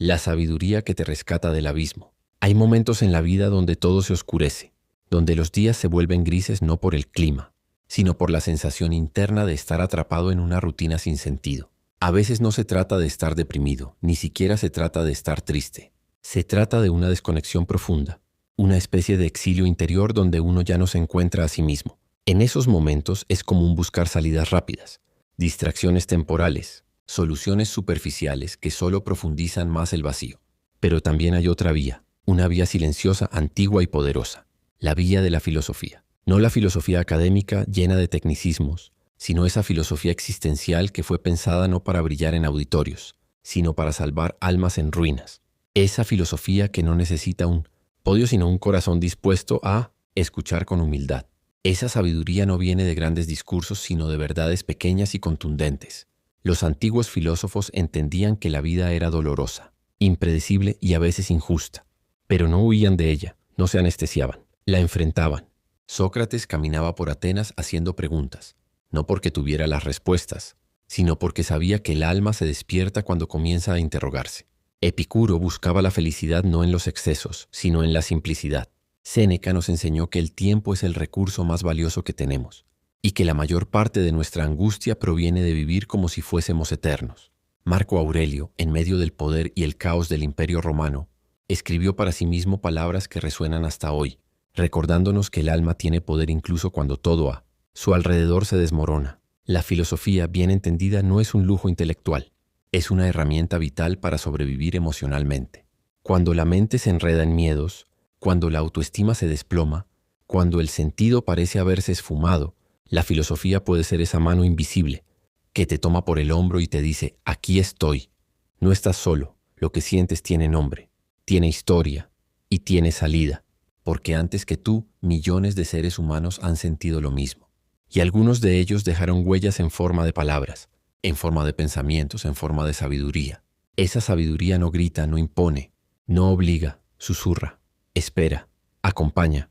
la sabiduría que te rescata del abismo. Hay momentos en la vida donde todo se oscurece, donde los días se vuelven grises no por el clima, sino por la sensación interna de estar atrapado en una rutina sin sentido. A veces no se trata de estar deprimido, ni siquiera se trata de estar triste. Se trata de una desconexión profunda, una especie de exilio interior donde uno ya no se encuentra a sí mismo. En esos momentos es común buscar salidas rápidas, distracciones temporales, soluciones superficiales que solo profundizan más el vacío. Pero también hay otra vía, una vía silenciosa, antigua y poderosa, la vía de la filosofía. No la filosofía académica llena de tecnicismos, sino esa filosofía existencial que fue pensada no para brillar en auditorios, sino para salvar almas en ruinas. Esa filosofía que no necesita un podio, sino un corazón dispuesto a escuchar con humildad. Esa sabiduría no viene de grandes discursos, sino de verdades pequeñas y contundentes. Los antiguos filósofos entendían que la vida era dolorosa, impredecible y a veces injusta, pero no huían de ella, no se anestesiaban, la enfrentaban. Sócrates caminaba por Atenas haciendo preguntas, no porque tuviera las respuestas, sino porque sabía que el alma se despierta cuando comienza a interrogarse. Epicuro buscaba la felicidad no en los excesos, sino en la simplicidad. Séneca nos enseñó que el tiempo es el recurso más valioso que tenemos, y que la mayor parte de nuestra angustia proviene de vivir como si fuésemos eternos. Marco Aurelio, en medio del poder y el caos del Imperio Romano, escribió para sí mismo palabras que resuenan hasta hoy, recordándonos que el alma tiene poder incluso cuando todo a su alrededor se desmorona. La filosofía, bien entendida, no es un lujo intelectual, es una herramienta vital para sobrevivir emocionalmente. Cuando la mente se enreda en miedos, cuando la autoestima se desploma, cuando el sentido parece haberse esfumado, la filosofía puede ser esa mano invisible que te toma por el hombro y te dice: aquí estoy. No estás solo, lo que sientes tiene nombre, tiene historia y tiene salida, porque antes que tú, millones de seres humanos han sentido lo mismo. Y algunos de ellos dejaron huellas en forma de palabras, en forma de pensamientos, en forma de sabiduría. Esa sabiduría no grita, no impone, no obliga, susurra, espera, acompaña,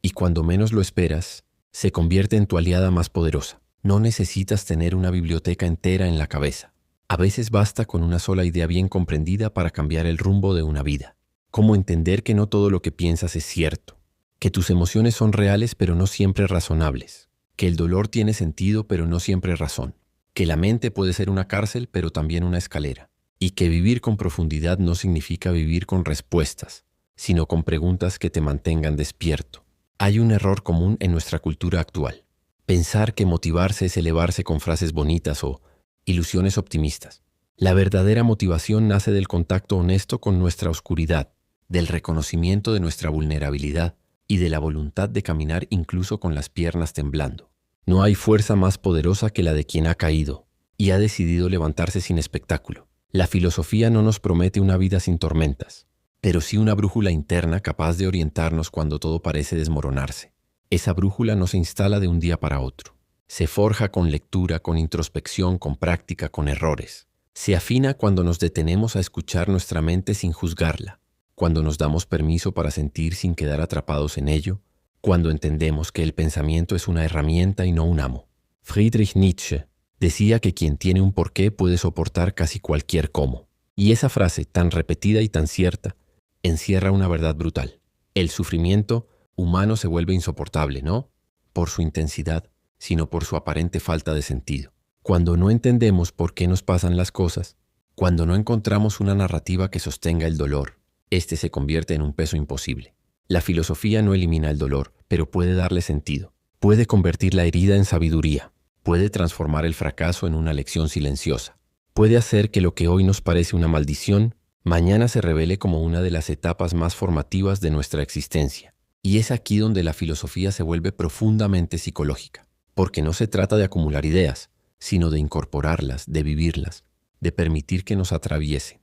y cuando menos lo esperas, se convierte en tu aliada más poderosa. No necesitas tener una biblioteca entera en la cabeza. A veces basta con una sola idea bien comprendida para cambiar el rumbo de una vida. Cómo entender que no todo lo que piensas es cierto, que tus emociones son reales pero no siempre razonables, que el dolor tiene sentido pero no siempre razón, que la mente puede ser una cárcel pero también una escalera, y que vivir con profundidad no significa vivir con respuestas, sino con preguntas que te mantengan despierto. Hay un error común en nuestra cultura actual: pensar que motivarse es elevarse con frases bonitas o ilusiones optimistas. La verdadera motivación nace del contacto honesto con nuestra oscuridad, del reconocimiento de nuestra vulnerabilidad y de la voluntad de caminar incluso con las piernas temblando. No hay fuerza más poderosa que la de quien ha caído y ha decidido levantarse sin espectáculo. La filosofía no nos promete una vida sin tormentas, pero sí una brújula interna capaz de orientarnos cuando todo parece desmoronarse. Esa brújula no se instala de un día para otro. Se forja con lectura, con introspección, con práctica, con errores. Se afina cuando nos detenemos a escuchar nuestra mente sin juzgarla, cuando nos damos permiso para sentir sin quedar atrapados en ello, cuando entendemos que el pensamiento es una herramienta y no un amo. Friedrich Nietzsche decía que quien tiene un porqué puede soportar casi cualquier cómo. Y esa frase, tan repetida y tan cierta, encierra una verdad brutal. El sufrimiento humano se vuelve insoportable, no por su intensidad, sino por su aparente falta de sentido. Cuando no entendemos por qué nos pasan las cosas, cuando no encontramos una narrativa que sostenga el dolor, este se convierte en un peso imposible. La filosofía no elimina el dolor, pero puede darle sentido. Puede convertir la herida en sabiduría. Puede transformar el fracaso en una lección silenciosa. Puede hacer que lo que hoy nos parece una maldición, mañana se revele como una de las etapas más formativas de nuestra existencia. Y es aquí donde la filosofía se vuelve profundamente psicológica, porque no se trata de acumular ideas, sino de incorporarlas, de vivirlas, de permitir que nos atraviesen.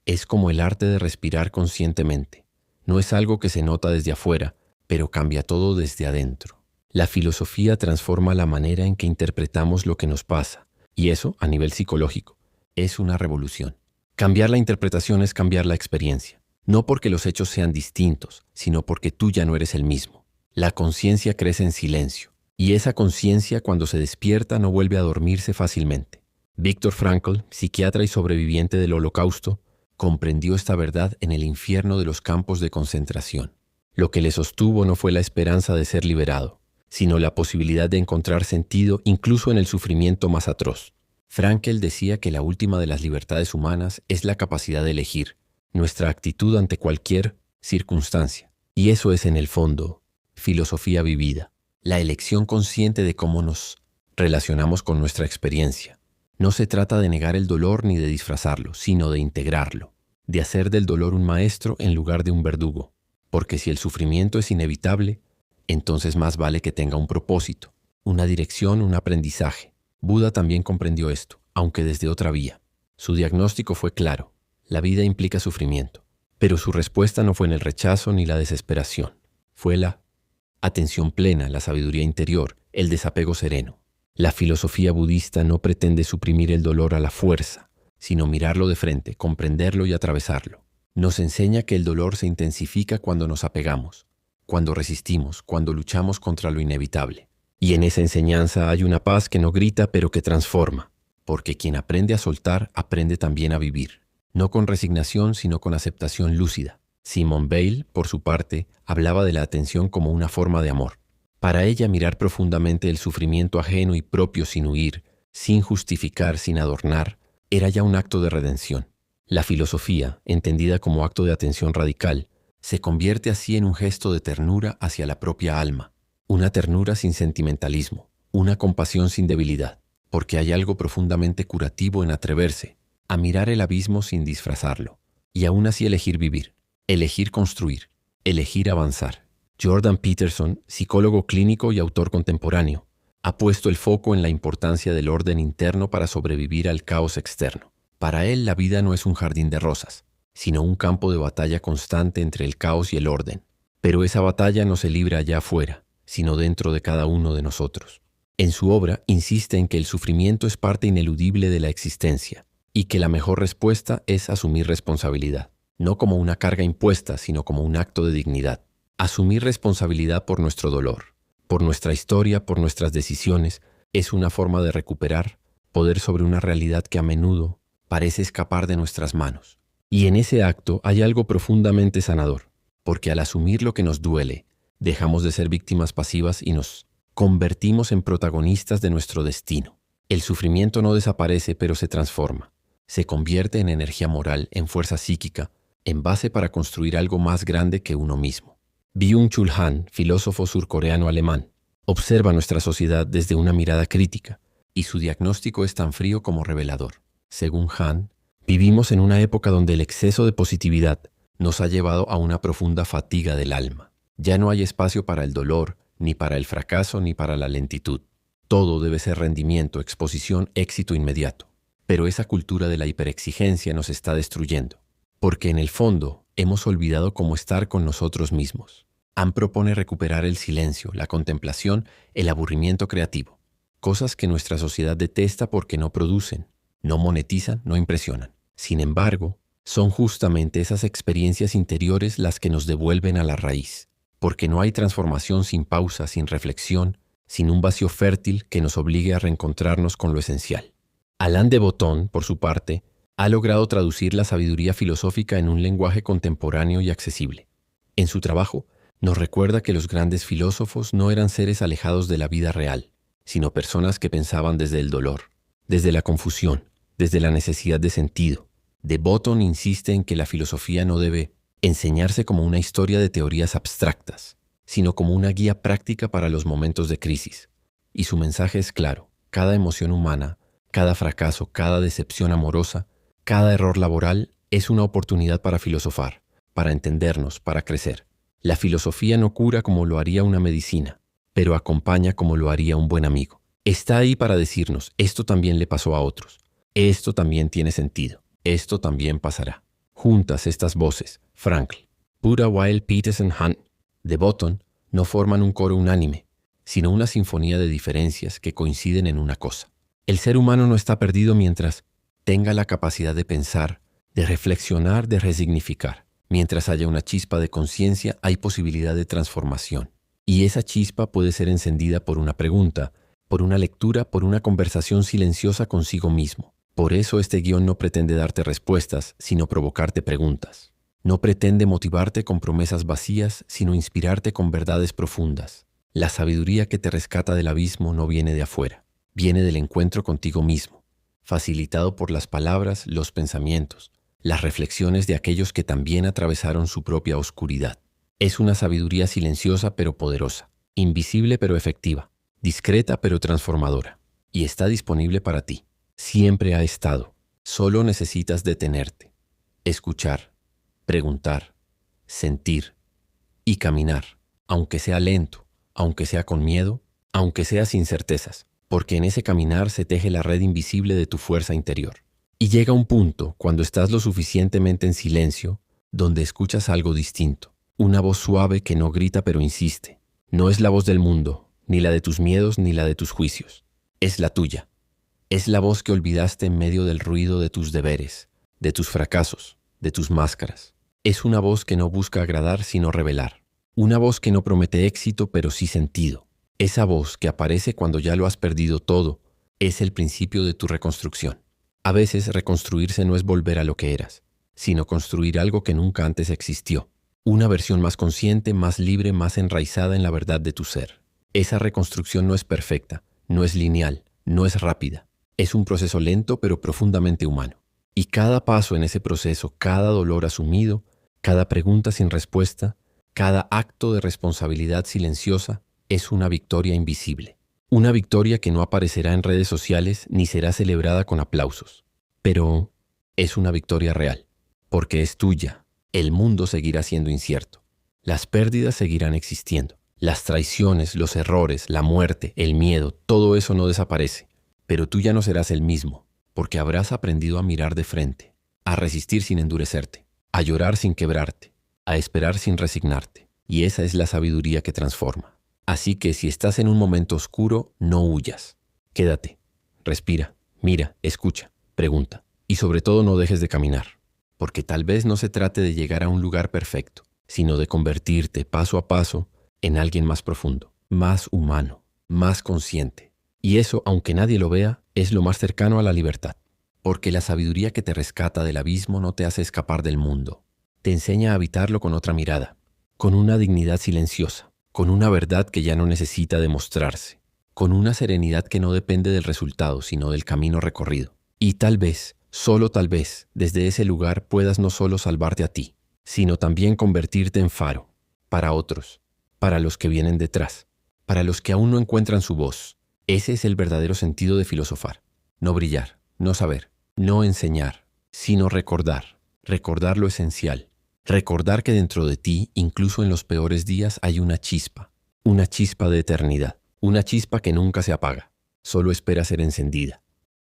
Es como el arte de respirar conscientemente. No es algo que se nota desde afuera, pero cambia todo desde adentro. La filosofía transforma la manera en que interpretamos lo que nos pasa, y eso, a nivel psicológico, es una revolución. Cambiar la interpretación es cambiar la experiencia, no porque los hechos sean distintos, sino porque tú ya no eres el mismo. La conciencia crece en silencio, y esa conciencia, cuando se despierta, no vuelve a dormirse fácilmente. Viktor Frankl, psiquiatra y sobreviviente del Holocausto, comprendió esta verdad en el infierno de los campos de concentración. Lo que le sostuvo no fue la esperanza de ser liberado, sino la posibilidad de encontrar sentido incluso en el sufrimiento más atroz. Frankl decía que la última de las libertades humanas es la capacidad de elegir, nuestra actitud ante cualquier circunstancia. Y eso es, en el fondo, filosofía vivida, la elección consciente de cómo nos relacionamos con nuestra experiencia. No se trata de negar el dolor ni de disfrazarlo, sino de integrarlo, de hacer del dolor un maestro en lugar de un verdugo. Porque si el sufrimiento es inevitable, entonces más vale que tenga un propósito, una dirección, un aprendizaje. Buda también comprendió esto, aunque desde otra vía. Su diagnóstico fue claro: la vida implica sufrimiento. Pero su respuesta no fue en el rechazo ni la desesperación. Fue la atención plena, la sabiduría interior, el desapego sereno. La filosofía budista no pretende suprimir el dolor a la fuerza, sino mirarlo de frente, comprenderlo y atravesarlo. Nos enseña que el dolor se intensifica cuando nos apegamos, cuando resistimos, cuando luchamos contra lo inevitable. Y en esa enseñanza hay una paz que no grita pero que transforma, porque quien aprende a soltar aprende también a vivir, no con resignación sino con aceptación lúcida. Simone Weil, por su parte, hablaba de la atención como una forma de amor. Para ella, mirar profundamente el sufrimiento ajeno y propio sin huir, sin justificar, sin adornar, era ya un acto de redención. La filosofía, entendida como acto de atención radical, se convierte así en un gesto de ternura hacia la propia alma, una ternura sin sentimentalismo, una compasión sin debilidad, porque hay algo profundamente curativo en atreverse a mirar el abismo sin disfrazarlo, y aún así elegir vivir, elegir construir, elegir avanzar. Jordan Peterson, psicólogo clínico y autor contemporáneo, ha puesto el foco en la importancia del orden interno para sobrevivir al caos externo. Para él, la vida no es un jardín de rosas, sino un campo de batalla constante entre el caos y el orden. Pero esa batalla no se libra allá afuera, sino dentro de cada uno de nosotros. En su obra insiste en que el sufrimiento es parte ineludible de la existencia y que la mejor respuesta es asumir responsabilidad, no como una carga impuesta, sino como un acto de dignidad. Asumir responsabilidad por nuestro dolor, por nuestra historia, por nuestras decisiones, es una forma de recuperar poder sobre una realidad que a menudo parece escapar de nuestras manos. Y en ese acto hay algo profundamente sanador, porque al asumir lo que nos duele, dejamos de ser víctimas pasivas y nos convertimos en protagonistas de nuestro destino. El sufrimiento no desaparece, pero se transforma. Se convierte en energía moral, en fuerza psíquica, en base para construir algo más grande que uno mismo. Byung-Chul Han, filósofo surcoreano-alemán, observa nuestra sociedad desde una mirada crítica, y su diagnóstico es tan frío como revelador. Según Han, vivimos en una época donde el exceso de positividad nos ha llevado a una profunda fatiga del alma. Ya no hay espacio para el dolor, ni para el fracaso, ni para la lentitud. Todo debe ser rendimiento, exposición, éxito inmediato. Pero esa cultura de la hiperexigencia nos está destruyendo, porque en el fondo hemos olvidado cómo estar con nosotros mismos. Han propone recuperar el silencio, la contemplación, el aburrimiento creativo, cosas que nuestra sociedad detesta porque no producen, no monetizan, no impresionan. Sin embargo, son justamente esas experiencias interiores las que nos devuelven a la raíz, porque no hay transformación sin pausa, sin reflexión, sin un vacío fértil que nos obligue a reencontrarnos con lo esencial. Alain de Botton, por su parte, ha logrado traducir la sabiduría filosófica en un lenguaje contemporáneo y accesible. En su trabajo, nos recuerda que los grandes filósofos no eran seres alejados de la vida real, sino personas que pensaban desde el dolor, desde la confusión, desde la necesidad de sentido. De Botton insiste en que la filosofía no debe enseñarse como una historia de teorías abstractas, sino como una guía práctica para los momentos de crisis. Y su mensaje es claro: cada emoción humana, cada fracaso, cada decepción amorosa, cada error laboral es una oportunidad para filosofar, para entendernos, para crecer. La filosofía no cura como lo haría una medicina, pero acompaña como lo haría un buen amigo. Está ahí para decirnos: esto también le pasó a otros, esto también tiene sentido, esto también pasará. Juntas estas voces, Frankl, Buddha, Weil, Peterson, Han, de Botton, no forman un coro unánime, sino una sinfonía de diferencias que coinciden en una cosa. El ser humano no está perdido mientras tenga la capacidad de pensar, de reflexionar, de resignificar. Mientras haya una chispa de conciencia, hay posibilidad de transformación. Y esa chispa puede ser encendida por una pregunta, por una lectura, por una conversación silenciosa consigo mismo. Por eso este guión no pretende darte respuestas, sino provocarte preguntas. No pretende motivarte con promesas vacías, sino inspirarte con verdades profundas. La sabiduría que te rescata del abismo no viene de afuera, viene del encuentro contigo mismo, facilitado por las palabras, los pensamientos, las reflexiones de aquellos que también atravesaron su propia oscuridad. Es una sabiduría silenciosa pero poderosa, invisible pero efectiva, discreta pero transformadora, y está disponible para ti. Siempre ha estado. Solo necesitas detenerte, escuchar, preguntar, sentir y caminar, aunque sea lento, aunque sea con miedo, aunque sea sin certezas, porque en ese caminar se teje la red invisible de tu fuerza interior. Y llega un punto, cuando estás lo suficientemente en silencio, donde escuchas algo distinto, una voz suave que no grita pero insiste. No es la voz del mundo, ni la de tus miedos, ni la de tus juicios. Es la tuya. Es la voz que olvidaste en medio del ruido de tus deberes, de tus fracasos, de tus máscaras. Es una voz que no busca agradar sino revelar. Una voz que no promete éxito pero sí sentido. Esa voz que aparece cuando ya lo has perdido todo es el principio de tu reconstrucción. A veces reconstruirse no es volver a lo que eras, sino construir algo que nunca antes existió. Una versión más consciente, más libre, más enraizada en la verdad de tu ser. Esa reconstrucción no es perfecta, no es lineal, no es rápida. Es un proceso lento pero profundamente humano. Y cada paso en ese proceso, cada dolor asumido, cada pregunta sin respuesta, cada acto de responsabilidad silenciosa, es una victoria invisible. Una victoria que no aparecerá en redes sociales ni será celebrada con aplausos. Pero es una victoria real, porque es tuya. El mundo seguirá siendo incierto. Las pérdidas seguirán existiendo. Las traiciones, los errores, la muerte, el miedo, todo eso no desaparece. Pero tú ya no serás el mismo, porque habrás aprendido a mirar de frente, a resistir sin endurecerte, a llorar sin quebrarte, a esperar sin resignarte. Y esa es la sabiduría que transforma. Así que si estás en un momento oscuro, no huyas. Quédate, respira, mira, escucha, pregunta. Y sobre todo no dejes de caminar, porque tal vez no se trate de llegar a un lugar perfecto, sino de convertirte paso a paso en alguien más profundo, más humano, más consciente. Y eso, aunque nadie lo vea, es lo más cercano a la libertad. Porque la sabiduría que te rescata del abismo no te hace escapar del mundo. Te enseña a habitarlo con otra mirada, con una dignidad silenciosa, con una verdad que ya no necesita demostrarse, con una serenidad que no depende del resultado, sino del camino recorrido. Y tal vez, solo tal vez, desde ese lugar puedas no solo salvarte a ti, sino también convertirte en faro, para otros, para los que vienen detrás, para los que aún no encuentran su voz. Ese es el verdadero sentido de filosofar. No brillar, no saber, no enseñar, sino recordar. Recordar lo esencial. Recordar que dentro de ti, incluso en los peores días, hay una chispa de eternidad. Una chispa que nunca se apaga, solo espera ser encendida.